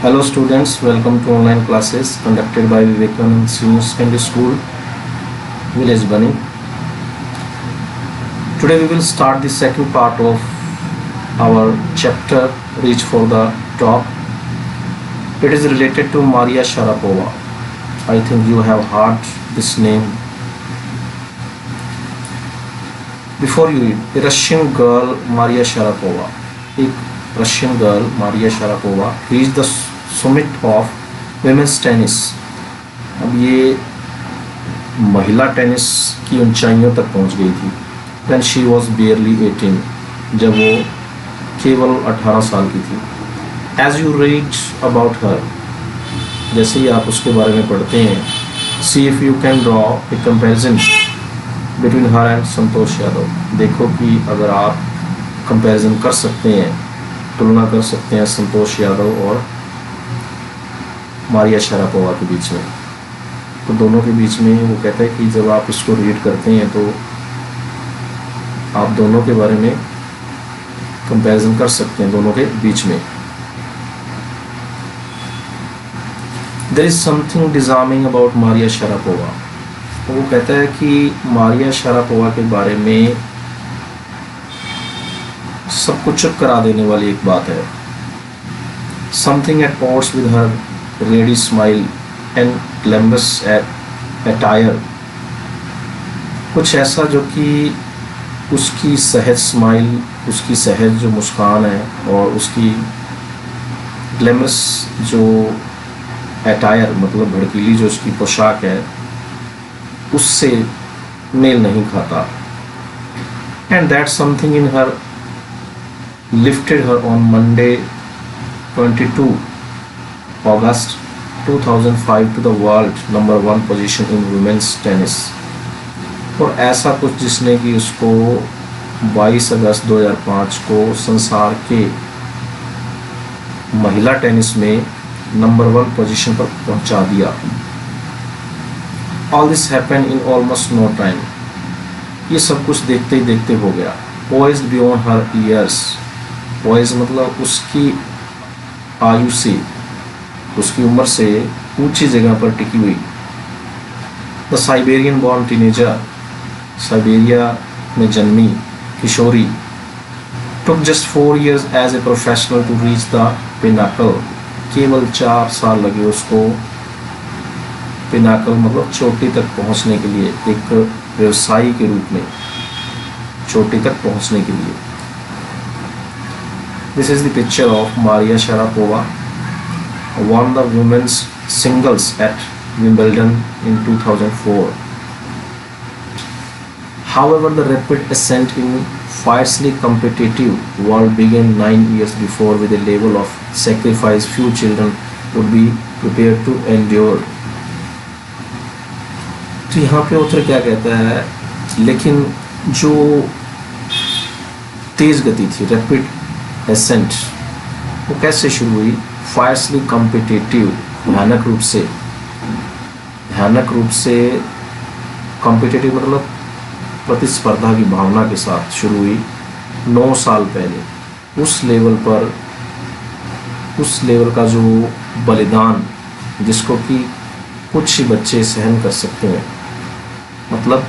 Hello students, welcome to online classes conducted by Vivekanand Senior Secondary School, Village Bani. Today we will start the second part of our chapter Reach for the Top. It is related to Maria Sharapova. I think you have heard this name before you read. A Russian girl, Maria Sharapova. एक Russian girl Maria Sharapova reach the summit of women's tennis. अब ये महिला tennis की ऊंचाइयों तक पहुंच गई थी. When she was barely 18, जब वो केवल 18 साल की थी. As you read about her, जैसे ही आप उसके बारे में पढ़ते हैं, see if you can draw a comparison between her and Santosh Yadav. देखो कि अगर आप कंपैरिजन कर सकते हैं, तुलना कर सकते हैं संतोष यादव और मारिया शारापोवा के बीच में. तो दोनों के बीच में वो कहता है कि जब आप इसको रीड करते हैं तो आप दोनों के बारे में कंपैरिजन कर सकते हैं दोनों के बीच में. There is something disarming about Maria Sharapova. वो कहता है कि मारिया शारापोवा के बारे में सबको चुप करा देने वाली एक बात है. Something at odds with her ready smile and glamorous attire. कुछ ऐसा जो कि उसकी सहज स्माइल, उसकी सहज जो मुस्कान है और उसकी ग्लैमरस जो अटायर मतलब भड़कीली जो उसकी पोशाक है उससे मेल नहीं खाता. And that something in her lifted her on Monday 22 August 2005 to the world number 1 position in women's tennis. और ऐसा कुछ जिसने कि उसको 22 अगस्त 2005 को संसार के महिला टेनिस में नंबर 1 पोजीशन पर पहुंचा दिया. All this happened in almost no time. ये सब कुछ देखते ही देखते हो गया. Poised beyond her years. Poise मतलब उसकी आयु से, उसकी उम्र से ऊंची जगह पर टिकी हुई. The Siberian born teenager, Siberia में जन्मी किशोरी, took just 4 years as a professional to reach the pinnacle. केवल 4 साल लगे उसको पिनाकल मतलब चोटी तक पहुंचने के लिए, एक व्यवसायी के रूप में चोटी तक पहुंचने के लिए. This is the picture of Maria Sharapova, won the women's singles at Wimbledon in 2004. However, the rapid ascent in fiercely competitive world began 9 years before with a level of sacrifice few children would be prepared to endure. तो यहाँ पे उत्तर क्या कहता है, लेकिन जो तेज गति थी, रैपिड एसेंट, वो कैसे शुरू हुई. फायर्सली कॉम्पिटिटिव, भयानक रूप से कॉम्पिटिटिव मतलब प्रतिस्पर्धा की भावना के साथ शुरू हुई 9 साल पहले. उस लेवल का जो बलिदान जिसको कि कुछ ही बच्चे सहन कर सकते हैं, मतलब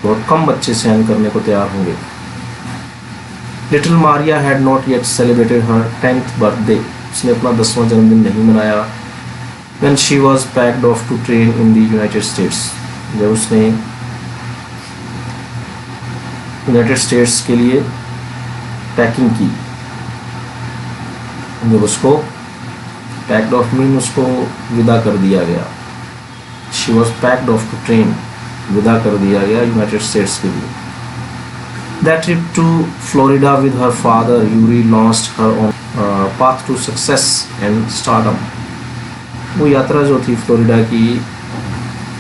बहुत कम बच्चे सहन करने को तैयार होंगे. Little Maria had not yet celebrated her 10th birthday. उसने अपना 10वां जन्मदिन नहीं मनाया. When she was packed off to train in the United States. जब उसने यूनाइटेड स्टेट्स के लिए पैकिंग की, जब उसको पैक्ड ऑफ मीन उसको विदा कर दिया गया. She was packed off to train, विदा कर दिया गया यूनाइटेड स्टेट्स के लिए. That trip to Florida with her father Yuri launched her on path to success and stardom. वो यात्रा जो थी फ्लोरिडा की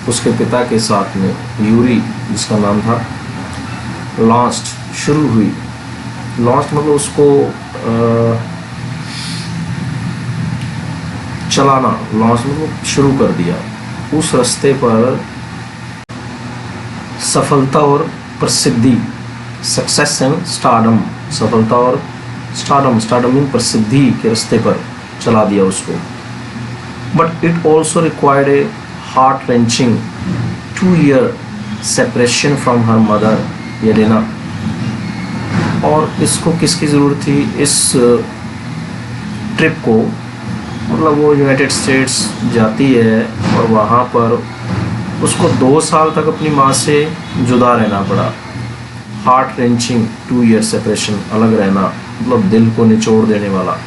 उसके पिता के साथ में, यूरी जिसका नाम था, लॉन्च्ड शुरू हुई. लॉन्च मतलब उसको चलाना, लॉन्च मतलब शुरू कर दिया. उस रास्ते पर सफलता और प्रसिद्धि, सक्सेस एंड स्टारडम, सफलता और स्टारडम, स्टारडम इन प्रसिद्धि के रास्ते पर चला दिया उसको. But it also required a heart-wrenching 2-year separation from her mother, Yelena. और इसको किसकी ज़रूरत थी इस ट्रिप को? मतलब वो यूनाइटेड स्टेट्स जाती है और वहाँ पर उसको 2 साल तक अपनी माँ से जुदा रहना पड़ा. हार्ट रेंचिंग 2-year सेपरेशन, अलग रहना, मतलब दिल को निचोड़ देने वाला.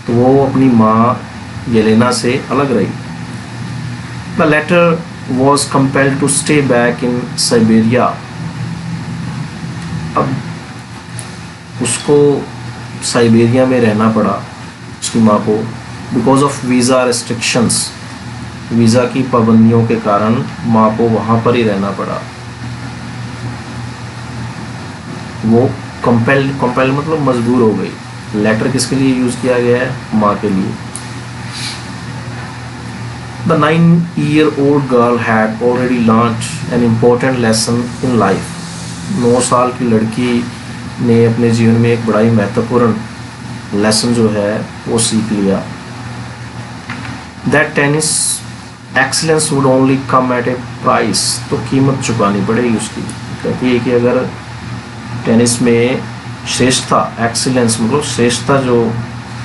तो वो अपनी माँ येलेना से अलग रही. The latter was compelled to stay back in Siberia. अब उसको साइबेरिया में रहना पड़ा उसकी माँ को because of visa restrictions. Visa की पाबंदियों के कारण माँ को वहाँ पर ही रहना पड़ा. वो कंपेल मतलब मजबूर हो गई. लेटर किसके लिए यूज़ किया गया है? माँ के लिए. The 9-year-old girl had already learnt an important lesson in life. 9 साल की लड़की ने अपने जीवन में एक बड़ा ही महत्वपूर्ण लेसन जो है वो सीख लिया. That tennis excellence would only come at a price. तो कीमत चुकानी पड़ेगी उसकी. कहती है कि अगर टेनिस में श्रेष्ठता, एक्सीलेंस मतलब श्रेष्ठता जो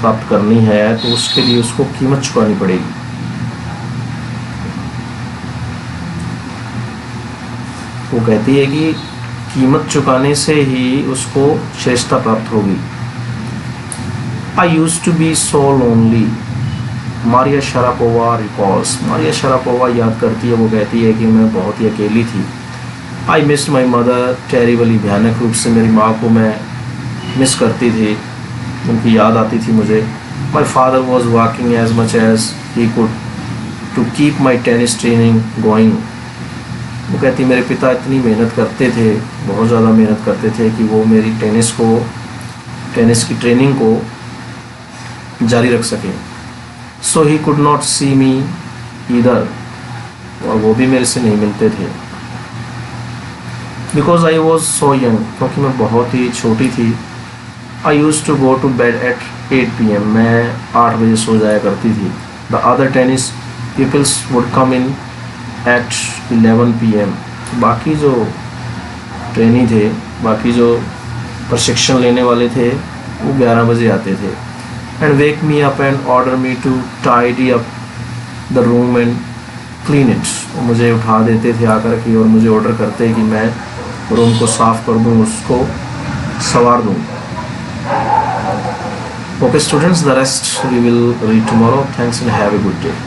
प्राप्त करनी है तो उसके लिए उसको कीमत चुकानी पड़ेगी. वो कहती है कि कीमत चुकाने से ही उसको श्रेष्ठता प्राप्त होगी. I used to be so lonely, Maria Sharapova recalls. Maria Sharapova याद करती है, वो कहती है कि मैं बहुत ही अकेली थी. I missed my mother terribly. भयानक रूप से मेरी माँ को मैं मिस करती थी, उनकी याद आती थी मुझे. My father was working as much as he could to keep my tennis training going. वो कहती मेरे पिता इतनी मेहनत करते थे, बहुत ज़्यादा मेहनत करते थे कि वो मेरी टेनिस की ट्रेनिंग को जारी रख सकें. So he could not see me either. और वो भी मेरे से नहीं मिलते थे. Because I was so young, क्योंकि मैं बहुत ही छोटी थी. I use to go to bed at 8 PM. मैं 8 बजे सो जाया करती थी. The other tennis peoples would come in at 11 PM. बाकी जो ट्रेनी थे, बाकी जो प्रशिक्षण लेने वाले थे वो 11 बजे आते थे. And wake me up and order me to tidy up the room and clean it. मुझे उठा देते थे आकर के और मुझे ऑर्डर करते कि मैं रूम को साफ़ कर दूँ, उसको संवार दूँ. Okay students, the rest we will read tomorrow. Thanks and have a good day.